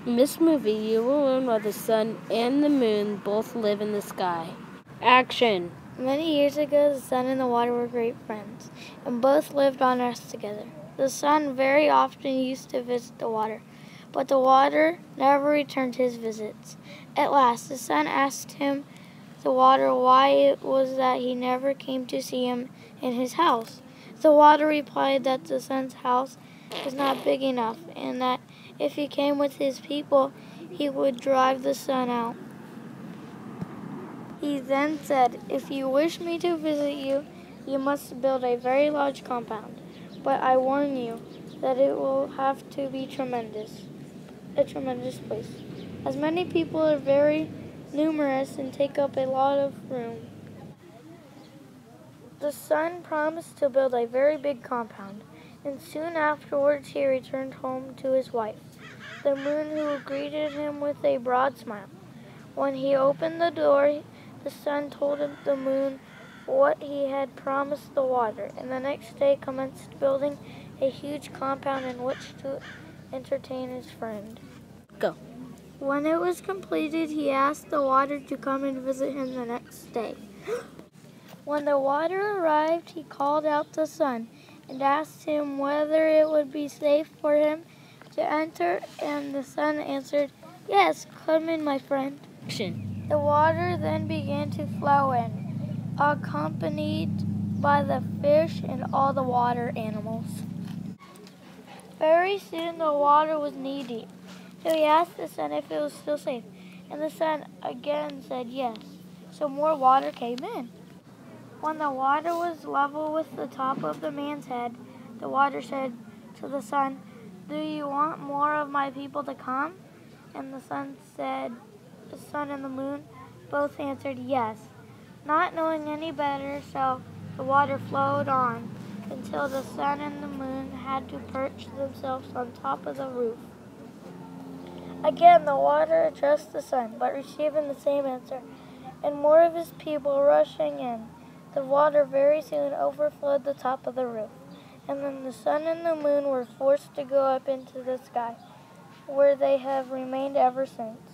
In this movie, you will learn why the sun and the moon both live in the sky. Action! Many years ago, the sun and the water were great friends, and both lived on Earth together. The sun very often used to visit the water, but the water never returned his visits. At last, the sun asked the water why it was that he never came to see him in his house. The water replied that the sun's house was not big enough, and that if he came with his people, he would drive the sun out. He then said, "If you wish me to visit you, you must build a very large compound. But I warn you that it will have to be a tremendous place, as many people are very numerous and take up a lot of room." The sun promised to build a very big compound, and soon afterwards he returned home to his wife, the moon, who greeted him with a broad smile. When he opened the door, the sun told the moon what he had promised the water, and the next day commenced building a huge compound in which to entertain his friend. Go. When it was completed, he asked the water to come and visit him the next day. When the water arrived, he called out the sun and asked him whether it would be safe for him to enter, and the sun answered, "Yes, come in, my friend." Action! The water then began to flow in, accompanied by the fish and all the water animals. Very soon the water was knee-deep, so he asked the sun if it was still safe, and the sun again said yes, so more water came in. When the water was level with the top of the man's head, the water said to the sun, "Do you want more of my people to come?" And the sun and the moon both answered yes, not knowing any better, so the water flowed on until the sun and the moon had to perch themselves on top of the roof. Again the water addressed the sun, but receiving the same answer, and more of his people rushing in, the water very soon overflowed the top of the roof, and then the sun and the moon were forced to go up into the sky, where they have remained ever since.